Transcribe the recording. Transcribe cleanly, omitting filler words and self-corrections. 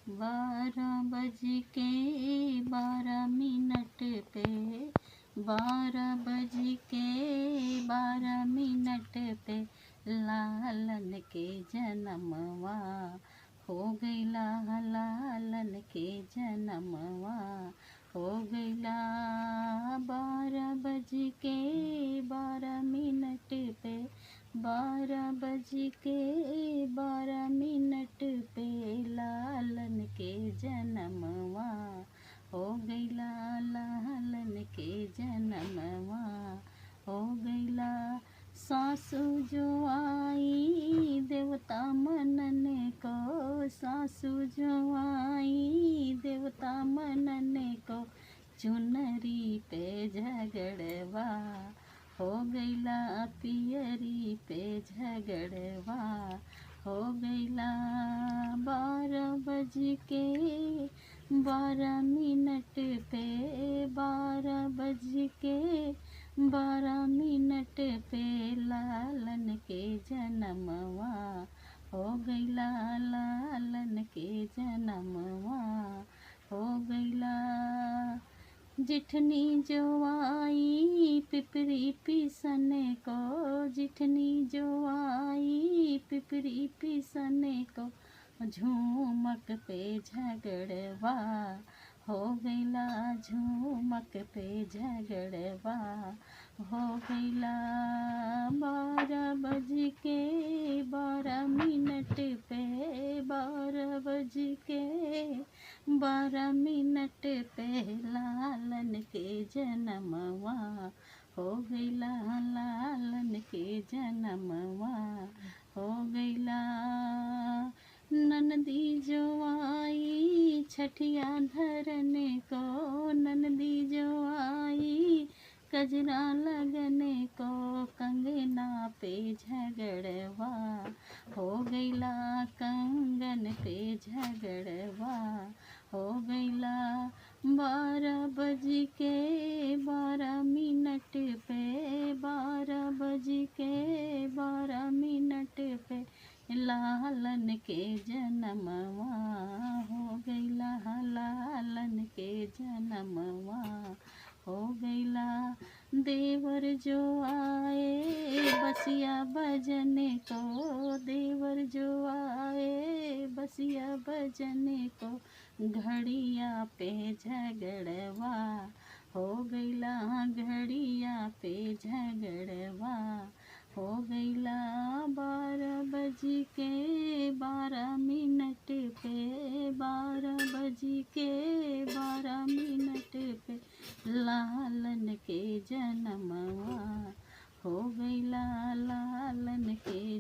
12 बज के 12 मिनट पे 12 बज के 12 मिनट पे लालन के जनमवा हो गईला। लालन के जनमवा हो गईला। 12 बज के 12 मिनट पे 12 बज के 12 मिनट पे लालन के जनमवा हो गईला। लालन के जनमवा हो गईला। सासु जो आई देवता मनने को, सासु जो आई देवता मनने को, चुनरी पे झगड़वा हो गईला। पियरी पे झगड़वा हो गईला। 12 बज के 12 मिनट पे 12 बज के 12 मिनट पे लालन के जनमवा हो गईला। लालन के जनमवा हो गईला। जिठनी जो आई पिपरी पिसने को, जिठनी जो आई पिपरी पिसने को, झूमक पे झगड़वा हो गईला। झूमक पे झगड़वा हो गईला। 12 बज के 12 मिनट पे 12 बज के 12 मिनट पे लालन के जनमवा हो गईला। लालन के जनमवा हो गईला। ननदी जो आई छठिया धरने को, ननदी जो आई कजरा लगने को, कंगना पे झगड़वा हो गईला। कंगन पे झगड़वा हो गईला। 12 बज के 12 मिनट पे 12 बज के 12 मिनट पे लालन के जनमवा हो गईला। लालन के जनमवा हो गईला। देवर जो आए बसिया बजने को, देवर जो आए बसिया बजने को, घड़िया पे झगड़वा हो गईला। घड़िया पे झगड़वा हो गईला। 12 बज के 12 मिनट पे 12 बज के 12 मिनट पे लालन के जनमवा हो गईला। लालन के